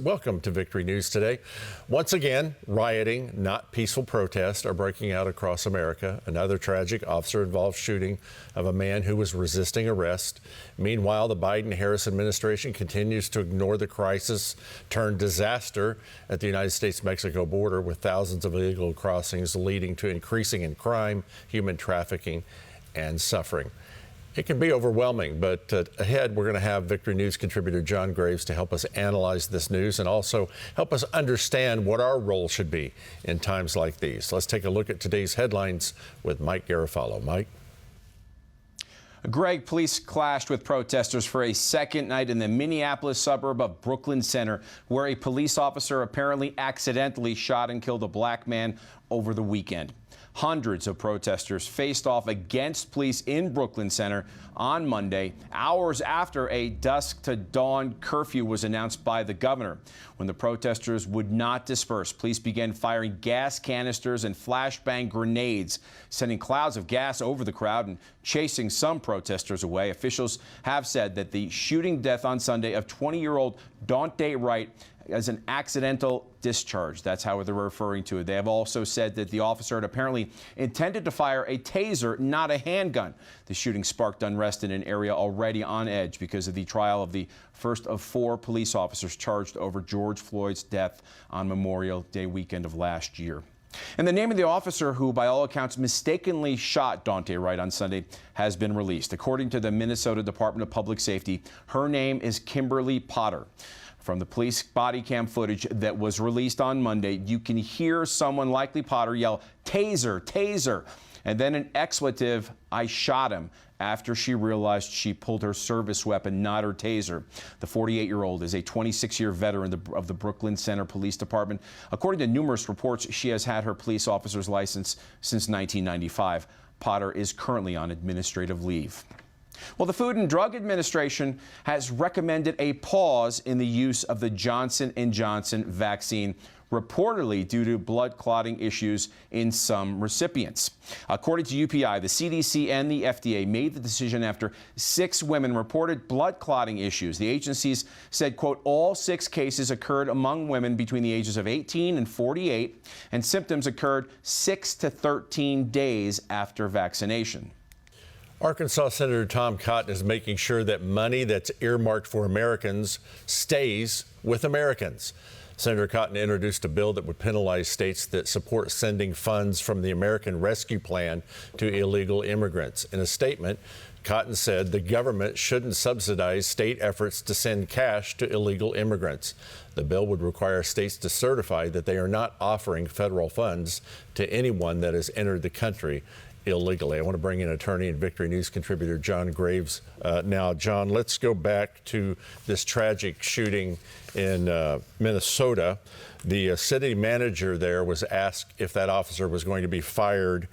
Welcome to Victory News Today. Once again, rioting, not peaceful protests, are breaking out across America. Another tragic officer-involved shooting of a man who was resisting arrest. Meanwhile, the Biden-Harris administration continues to ignore the crisis-turned-disaster at the United States-Mexico border, with thousands of illegal crossings leading to increasing in crime, human trafficking, and suffering. It can be overwhelming, but ahead we're going to have Victory News contributor John Graves to help us analyze this news and also help us understand what our role should be in times like these. Let's take a look at today's headlines with Mike Garofalo. Mike? Greg, police clashed with protesters for a second night in the Minneapolis suburb of Brooklyn Center, where a police officer apparently accidentally shot and killed a black man over the weekend. Hundreds of protesters faced off against police in Brooklyn Center on Monday, hours after a dusk to dawn curfew was announced by the governor. When the protesters would not disperse, police began firing gas canisters and flashbang grenades, sending clouds of gas over the crowd and chasing some protesters away. Officials have said that the shooting death on Sunday of 20-year-old Daunte Wright as an accidental discharge. That's how they're referring to it. They have also said that the officer had apparently intended to fire a taser, not a handgun. The shooting sparked unrest in an area already on edge because of the trial of the first of 4 police officers charged over George Floyd's death on Memorial Day weekend of last year. And the name of the officer who, by all accounts, mistakenly shot Daunte Wright on Sunday has been released. According to the Minnesota Department of Public Safety, her name is Kimberly Potter. From the police body cam footage that was released on Monday, you can hear someone, likely Potter, yell, "Taser, taser," and then an expletive, "I shot him," after she realized she pulled her service weapon, not her taser. The 48-year-old is a 26-year veteran of the Brooklyn Center Police Department. According to numerous reports, she has had her police officer's license since 1995. Potter is currently on administrative leave. Well, the Food and Drug Administration has recommended a pause in the use of the Johnson & Johnson vaccine, reportedly due to blood clotting issues in some recipients. According to UPI, the CDC and the FDA made the decision after 6 women reported blood clotting issues. The agencies said, quote, all 6 cases occurred among women between the ages of 18 and 48, and symptoms occurred 6 to 13 days after vaccination. Arkansas Senator Tom Cotton is making sure that money that's earmarked for Americans stays with Americans. Senator Cotton introduced a bill that would penalize states that support sending funds from the American Rescue Plan to illegal immigrants. In a statement, Cotton said the government shouldn't subsidize state efforts to send cash to illegal immigrants. The bill would require states to certify that they are not offering federal funds to anyone that has entered the country illegally. I want to bring in attorney and Victory News contributor John Graves now. John, let's go back to this tragic shooting in Minnesota. The city manager there was asked if that officer was going to be fired,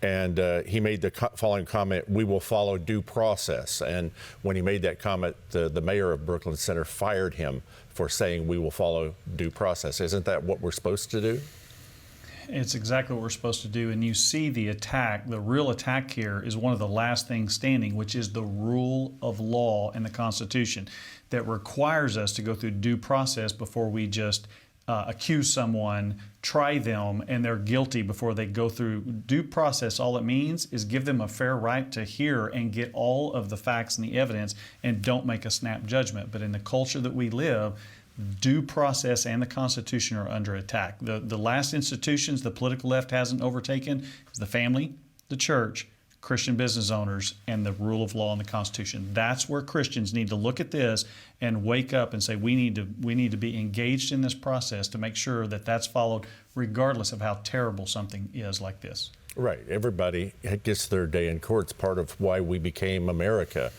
and he made the following comment: "We will follow due process." And when he made that comment, the mayor of Brooklyn Center fired him for saying, "We will follow due process." Isn't that what we're supposed to do? It's exactly what we're supposed to do. And you see the attack, the real attack here is one of the last things standing, which is the rule of law in the Constitution that requires us to go through due process before we just accuse someone, try them, and they're guilty before they go through due process. All it means is give them a fair right to hear and get all of the facts and the evidence, and don't make a snap judgment. But in the culture that we live, due process and the Constitution are under attack. The last institutions the political left hasn't overtaken is the family, the church, Christian business owners, and the rule of law and the Constitution. That's where Christians need to look at this and wake up and say we need to be engaged in this process to make sure that that's followed, regardless of how terrible something is like this. Right. Everybody gets their day in court. It's part of why we became America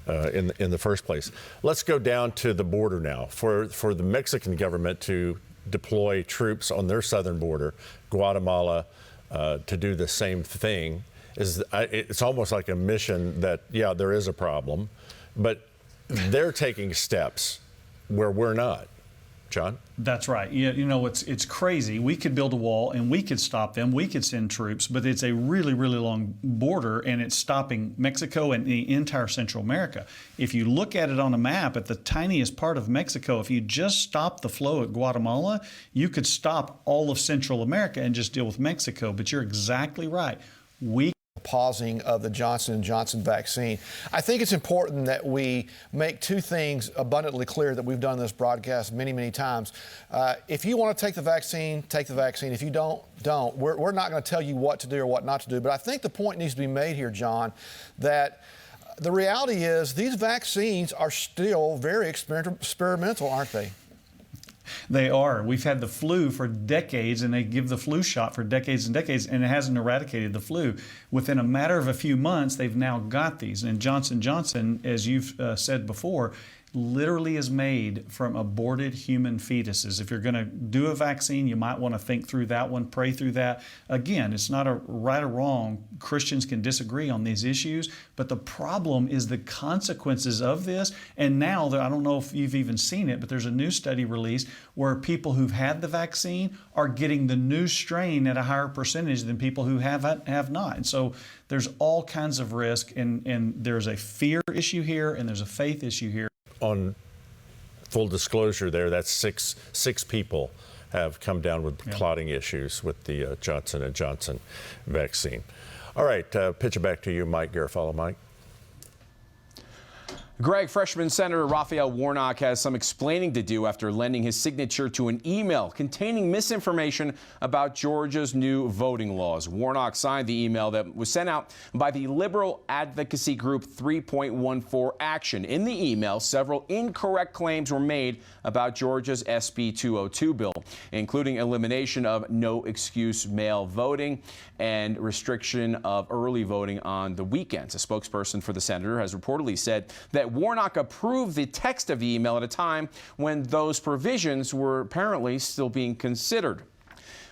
in the first place. Let's go down to the border now. For the Mexican government to deploy troops on their southern border, Guatemala, to do the same thing, it's almost like a mission that, yeah, there is a problem, but they're taking steps where we're not. John? That's right. You know, it's crazy. We could build a wall and we could stop them. We could send troops, but it's a really, really long border, and it's stopping Mexico and the entire Central America. If you look at it on a map, at the tiniest part of Mexico, if you just stop the flow at Guatemala, you could stop all of Central America and just deal with Mexico. But you're exactly right. We pausing of the Johnson & Johnson vaccine. I think it's important that we make two things abundantly clear that we've done in this broadcast many, many times. If you want to take the vaccine, take the vaccine. If you don't. We're not going to tell you what to do or what not to do. But I think the point needs to be made here, John, that the reality is these vaccines are still very experimental, aren't they? They are. We've had the flu for decades, and they give the flu shot for decades and decades, and it hasn't eradicated the flu. Within a matter of a few months, they've now got these. And Johnson & Johnson, as you've said before, literally is made from aborted human fetuses. If you're going to do a vaccine, you might want to think through that one, pray through that. Again, it's not a right or wrong. Christians can disagree on these issues, but the problem is the consequences of this. And now, I don't know if you've even seen it, but there's a new study released where people who've had the vaccine are getting the new strain at a higher percentage than people who have not. And so there's all kinds of risk, and there's a fear issue here, and there's a faith issue here. On full disclosure there, that's six people have come down with clotting issues with the Johnson & Johnson vaccine. All right, pitch it back to you, Mike Garofalo. Mike. Greg, freshman Senator Raphael Warnock has some explaining to do after lending his signature to an email containing misinformation about Georgia's new voting laws. Warnock signed the email that was sent out by the liberal advocacy group 3.14 Action. In the email, several incorrect claims were made about Georgia's SB 202 bill, including elimination of no excuse mail voting and restriction of early voting on the weekends. A spokesperson for the senator has reportedly said that Warnock approved the text of the email at a time when those provisions were apparently still being considered.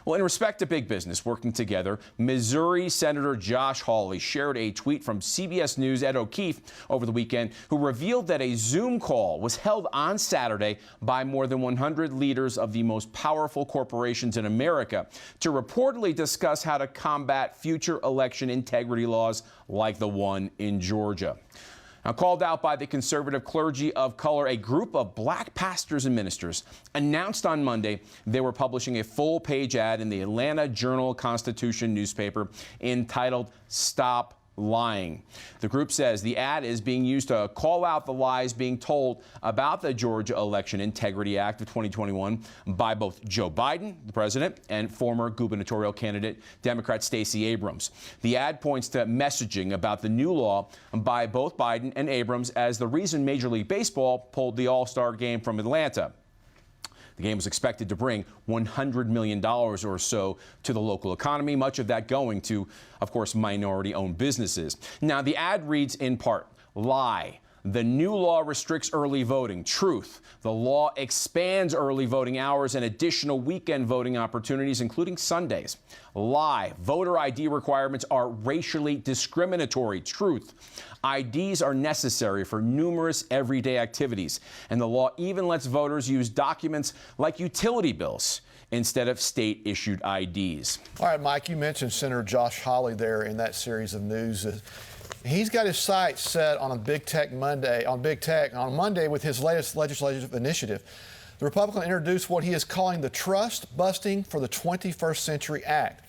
Well, in respect to big business working together, Missouri Senator Josh Hawley shared a tweet from CBS News' Ed O'Keefe over the weekend, who revealed that a Zoom call was held on Saturday by more than 100 leaders of the most powerful corporations in America to reportedly discuss how to combat future election integrity laws like the one in Georgia. Now, called out by the conservative Clergy of Color, a group of black pastors and ministers announced on Monday they were publishing a full-page ad in the Atlanta Journal-Constitution newspaper entitled "Stop Lying." The group says the ad is being used to call out the lies being told about the Georgia Election Integrity Act of 2021 by both Joe Biden, the president, and former gubernatorial candidate Democrat Stacey Abrams. The ad points to messaging about the new law by both Biden and Abrams as the reason Major League Baseball pulled the All-Star game from Atlanta. The game was expected to bring $100 million or so to the local economy, much of that going to, of course, minority-owned businesses. Now, the ad reads in part, "Lie. The new law restricts early voting. Truth. The law expands early voting hours and additional weekend voting opportunities, including Sundays. Lie. Voter ID requirements are racially discriminatory. Truth. IDs are necessary for numerous everyday activities, and the law even lets voters use documents like utility bills instead of state-issued IDs." All right, Mike, you mentioned Senator Josh Hawley there in that series of news. He's got his sights set on Big Tech on Monday with his latest legislative initiative. The Republican introduced what he is calling the Trust Busting for the 21st Century Act.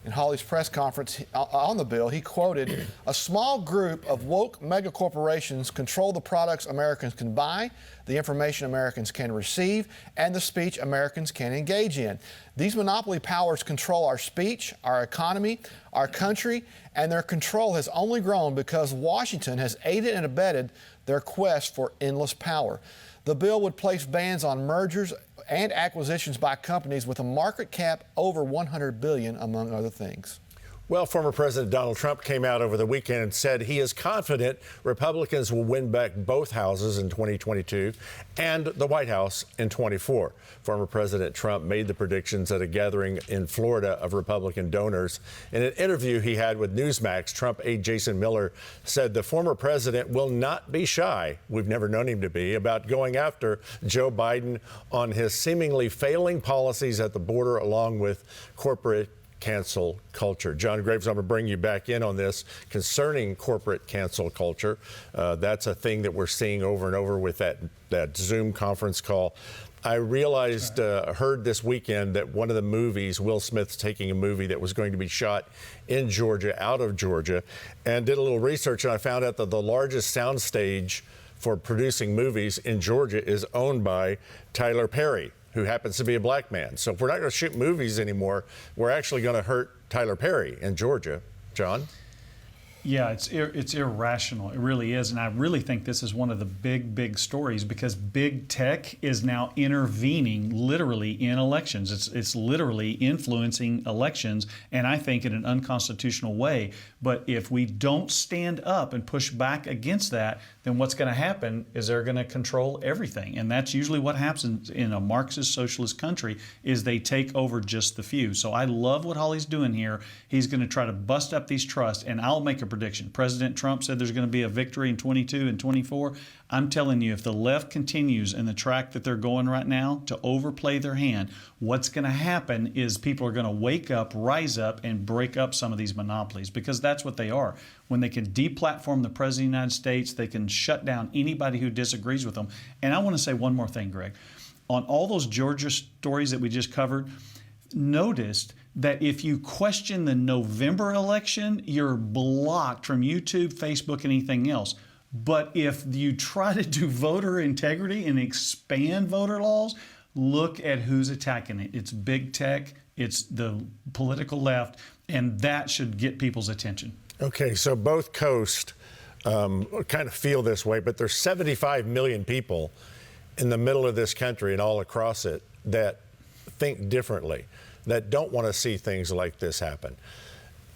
In Hawley's press conference on the bill, he quoted, "A small group of woke megacorporations control the products Americans can buy, the information Americans can receive, and the speech Americans can engage in. These monopoly powers control our speech, our economy, our country, and their control has only grown because Washington has aided and abetted their quest for endless power." The bill would place bans on mergers and acquisitions by companies with a market cap over $100 billion, among other things. Well, former President Donald Trump came out over the weekend and said he is confident Republicans will win back both houses in 2022 and the White House in 24. Former President Trump made the predictions at a gathering in Florida of Republican donors. In an interview he had with Newsmax, Trump aide Jason Miller said the former president will not be shy, we've never known him to be, about going after Joe Biden on his seemingly failing policies at the border along with corporate cancel culture. John Graves, I'm going to bring you back in on this concerning corporate cancel culture. That's a thing that we're seeing over and over with that Zoom conference call. I realized, heard this weekend that one of the movies, Will Smith's taking a movie that was going to be shot in Georgia, out of Georgia, and did a little research, and I found out that the largest soundstage for producing movies in Georgia is owned by Tyler Perry, who happens to be a black man. So if we're not going to shoot movies anymore, we're actually going to hurt Tyler Perry in Georgia. John? Yeah, it's irrational. It really is. And I really think this is one of the big stories because big tech is now intervening literally in elections. It's literally influencing elections, and I think in an unconstitutional way. But if we don't stand up and push back against that, then what's going to happen is they're going to control everything. And that's usually what happens in a Marxist socialist country is they take over just the few. So I love what Hawley's doing here. He's going to try to bust up these trusts, and I'll make a prediction. President Trump said there's going to be a victory in 22 and 24. I'm telling you, if the left continues in the track that they're going right now to overplay their hand, what's going to happen is people are going to wake up, rise up, and break up some of these monopolies because that's what they are. When they can deplatform the President of the United States, they can shut down anybody who disagrees with them. And I want to say one more thing, Greg. On all those Georgia stories that we just covered, noticed that if you question the November election, you're blocked from YouTube, Facebook, and anything else. But if you try to do voter integrity and expand voter laws, look at who's attacking it. It's big tech, it's the political left, and that should get people's attention. Okay, so both coasts kind of feel this way, but there's 75 million people in the middle of this country and all across it that think differently, that don't want to see things like this happen.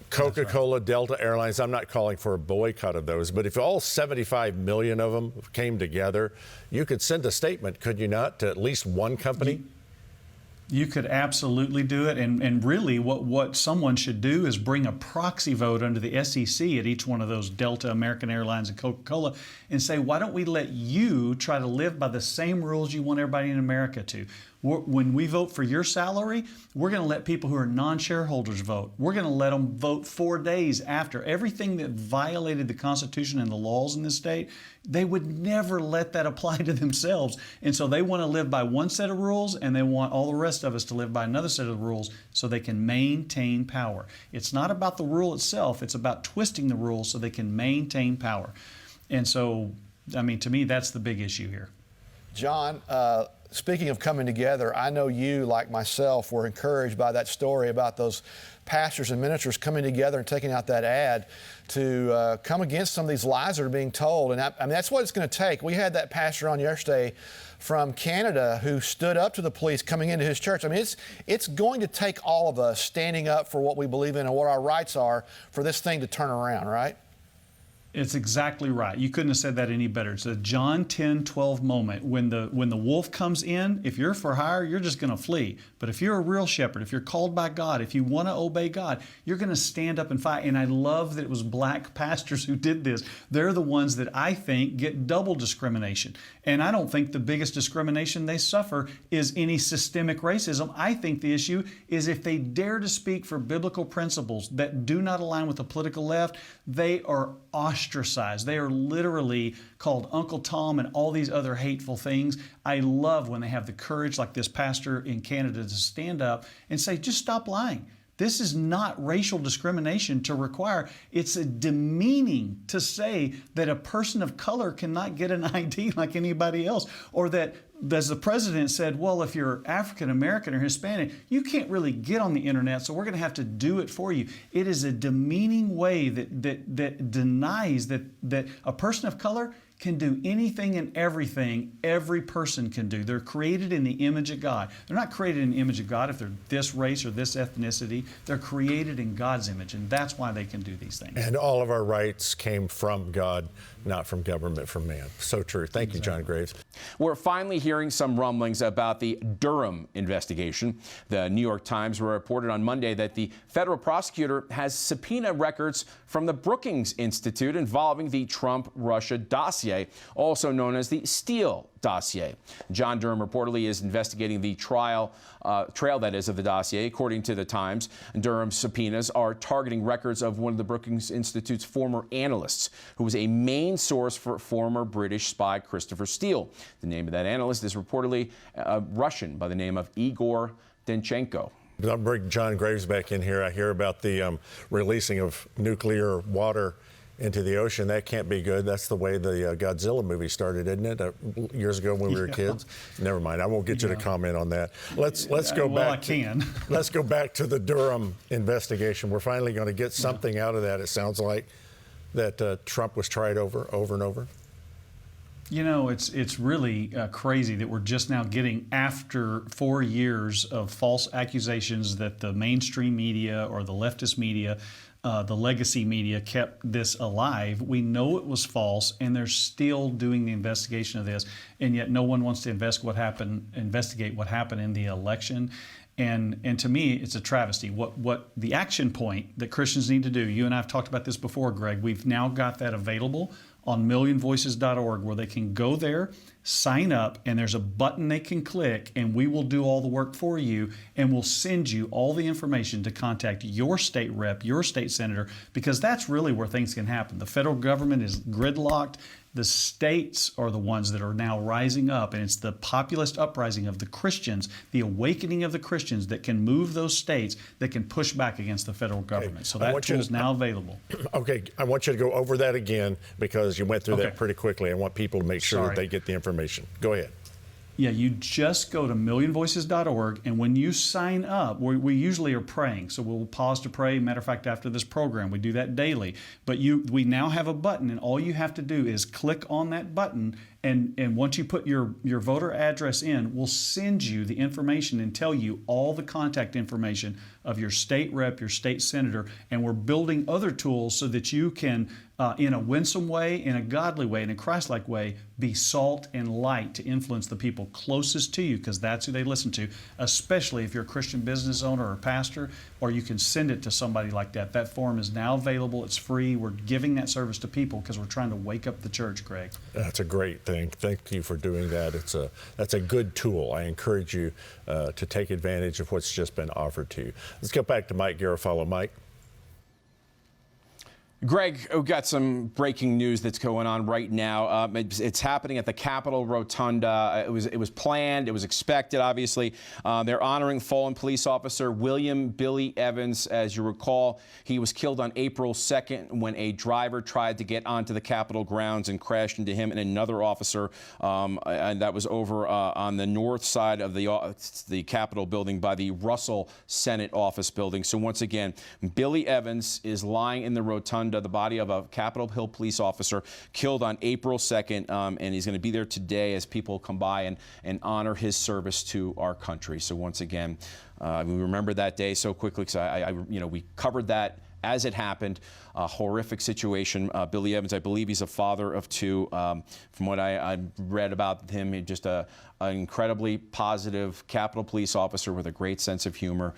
Coca-Cola, Delta Airlines, I'm not calling for a boycott of those, but if all 75 million of them came together, you could send a statement, could you not, to at least one company? You could absolutely do it. And really what someone should do is bring a proxy vote under the SEC at each one of those Delta, American Airlines, and Coca-Cola and say, why don't we let you try to live by the same rules you want everybody in America to? When we vote for your salary, we're going to let people who are non-shareholders vote. We're going to let them vote 4 days after. Everything that violated the Constitution and the laws in this state, they would never let that apply to themselves. And so they want to live by one set of rules, and they want all the rest of us to live by another set of rules so they can maintain power. It's not about the rule itself. It's about twisting the rules so they can maintain power. And so, I mean, to me, that's the big issue here. John, speaking of coming together, I know you, like myself, were encouraged by that story about those pastors and ministers coming together and taking out that ad to come against some of these lies that are being told. And I mean, that's what it's going to take. We had that pastor on yesterday from Canada who stood up to the police coming into his church. I mean, it's going to take all of us standing up for what we believe in and what our rights are for this thing to turn around, right? It's exactly right. You couldn't have said that any better. It's a John 10:12 moment. When the wolf comes in, if you're for hire, you're just going to flee. But if you're a real shepherd, if you're called by God, if you want to obey God, you're going to stand up and fight. And I love that it was black pastors who did this. They're the ones that I think get double discrimination. And I don't think the biggest discrimination they suffer is any systemic racism. I think the issue is if they dare to speak for biblical principles that do not align with the political left, they are ostracized. They are literally called Uncle Tom and all these other hateful things. I love when they have the courage, like this pastor in Canada, to stand up and say, just stop lying. This is not racial discrimination to require. It's a demeaning to say that a person of color cannot get an ID like anybody else, or that, as the president said, well, if you're African American or Hispanic, you can't really get on the internet, so we're going to have to do it for you. It is a demeaning way that denies that a person of color can do anything and everything every person can do. They're created in the image of God. They're not created in the image of God if they're this race or this ethnicity. They're created in God's image, and that's why they can do these things. And all of our rights came from God, not from government, from man. So true. Thank you, John Graves. We're finally hearing some rumblings about the Durham investigation. The New York Times reported on Monday that the federal prosecutor has subpoena records from the Brookings Institute involving the Trump-Russia dossier, also known as the Steele dossier. John Durham reportedly is investigating the trail that is of the dossier. According to the Times, Durham's subpoenas are targeting records of one of the Brookings Institute's former analysts, who was a main source for former British spy Christopher Steele. The name of that analyst is reportedly a Russian by the name of Igor Danchenko. I'll bring John Graves back in here. I hear about the releasing of nuclear water into the ocean. That can't be good. That's the way the Godzilla movie started, isn't it? Years ago when we were kids. Never mind. I won't get you to comment on that. Let's go well, back. I can. Let's go back to the Durham investigation. We're finally going to get something out of that. It sounds like that Trump was tried over and over. You know, it's really crazy that we're just now getting, after 4 years of false accusations that the mainstream media or the leftist media, the legacy media kept this alive. We know it was false, and they're still doing the investigation of this, and yet no one wants to investigate what happened in the election. And to me, it's a travesty. What the action point that Christians need to do, you and I have talked about this before, Greg, we've now got that available on millionvoices.org, where they can go there, sign up, and there's a button they can click, and we will do all the work for you, and we'll send you all the information to contact your state rep, your state senator, because that's really where things can happen. The federal government is gridlocked. The states are the ones that are now rising up, and it's the populist uprising of the Christians, the awakening of the Christians that can move those states, that can push back against the federal government. So that tool is now available. Okay, I want you to go over that again because you went through that pretty quickly. I want people to make sure that they get the information. Go ahead. Yeah, you just go to millionvoices.org, and when you sign up, we usually are praying, so we'll pause to pray. Matter of fact, after this program, we do that daily. But we now have a button, and all you have to do is click on that button, and once you put your voter address in, we'll send you the information and tell you all the contact information of your state rep, your state senator, and we're building other tools so that you can, in a winsome way, in a godly way, in a Christ-like way, be salt and light to influence the people closest to you, because that's who they listen to, especially if you're a Christian business owner or pastor, or you can send it to somebody like that. That form is now available. It's free. We're giving that service to people because we're trying to wake up the church, Greg. That's a great thing. Thank you for doing that. That's a good tool. I encourage you to take advantage of what's just been offered to you. Let's go back to Mike Garofalo. Mike. Greg, we've got some breaking news that's going on right now. It's happening at the Capitol Rotunda. It was planned. It was expected, obviously. They're honoring fallen police officer William Billy Evans. As you recall, he was killed on April 2nd when a driver tried to get onto the Capitol grounds and crashed into him and another officer. And that was over on the north side of the Capitol building by the Russell Senate office building. So once again, Billy Evans is lying in the rotunda, the body of a Capitol Hill police officer killed on April 2nd, and he's going to be there today as people come by and honor his service to our country. So once again, we remember that day so quickly because we covered that as it happened. A horrific situation. Billy Evans, I believe he's a father of two. From what I read about him, he's just an incredibly positive Capitol police officer with a great sense of humor.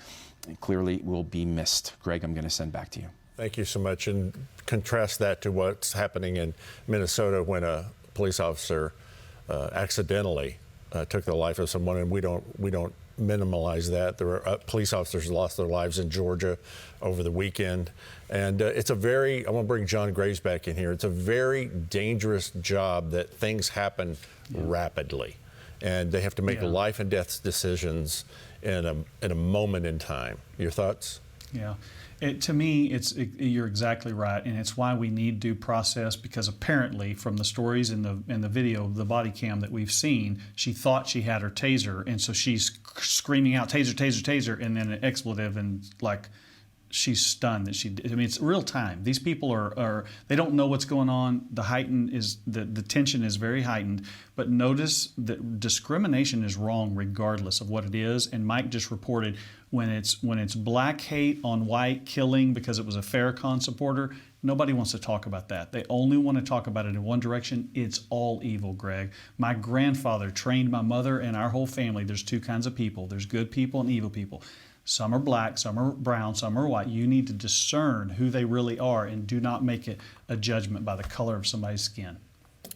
And clearly will be missed. Greg, I'm going to send back to you. Thank you so much. And contrast that to what's happening in Minnesota when a police officer accidentally took the life of someone, and we don't minimize that. There were police officers who lost their lives in Georgia over the weekend, and I want to bring John Graves back in here. It's a very dangerous job that things happen rapidly, and they have to make life and death decisions in a moment in time. Your thoughts? Yeah. To me, you're exactly right, and it's why we need due process, because apparently from the stories in the video, the body cam that we've seen, she thought she had her taser, and so she's screaming out, taser, taser, taser, and then an expletive, and like she's stunned that she did. I mean, it's real time. These people are they don't know what's going on. The tension is very heightened. But notice that discrimination is wrong regardless of what it is. And Mike just reported when it's black hate on white killing because it was a Farrakhan supporter, nobody wants to talk about that. They only want to talk about it in one direction. It's all evil, Greg. My grandfather trained my mother and our whole family. There's two kinds of people. There's good people and evil people. Some are black, some are brown, some are white. You need to discern who they really are and do not make it a judgment by the color of somebody's skin.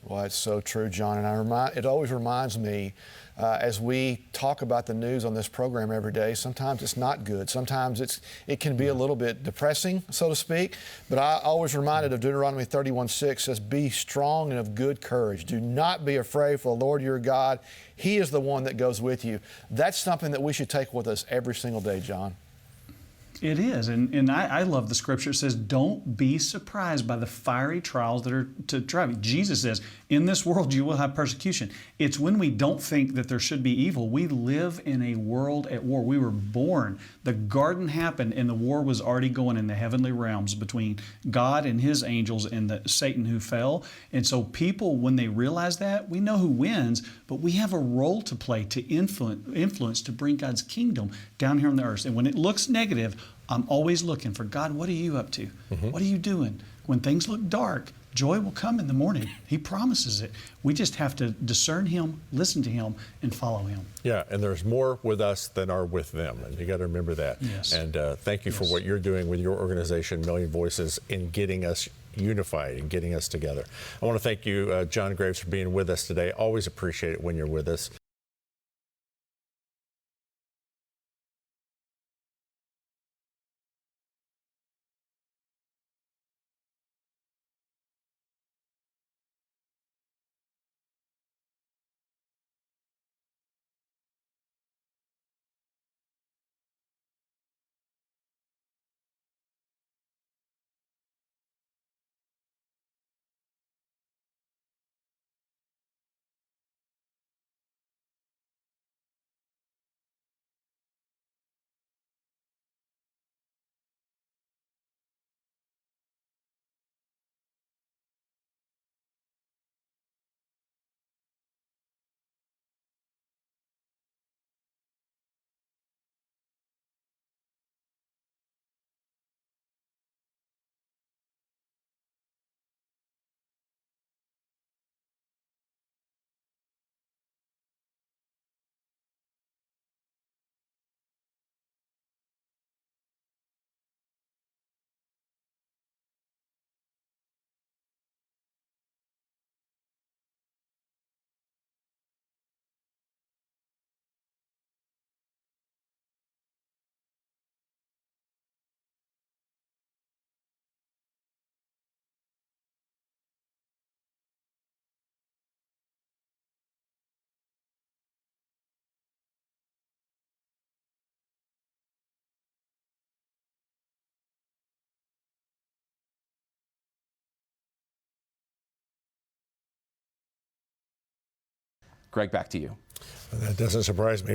Well, that's so true, John. And it always reminds me, as we talk about the news on this program every day, sometimes it's not good. Sometimes it can be a little bit depressing, so to speak. But I always reminded of Deuteronomy 31:6 says, "Be strong and of good courage. Do not be afraid, for the Lord your God, He is the one that goes with you." That's something that we should take with us every single day, John. It is, and I love the scripture. It says, don't be surprised by the fiery trials that are to try you. Jesus says, in this world you will have persecution. It's when we don't think that there should be evil. We live in a world at war. We were born. The garden happened, and the war was already going in the heavenly realms between God and His angels and Satan who fell. And so people, when they realize that, we know who wins, but we have a role to play to influence to bring God's kingdom down here on the earth. And when it looks negative, I'm always looking for, God, what are you up to? What are you doing? When things look dark, joy will come in the morning. He promises it. We just have to discern Him, listen to Him, and follow Him. Yeah, and there's more with us than are with them, and you got to remember that. Yes. And thank you for what you're doing with your organization, Million Voices, in getting us unified and getting us together. I want to thank you, John Graves, for being with us today. Always appreciate it when you're with us. Greg, back to you. That doesn't surprise me.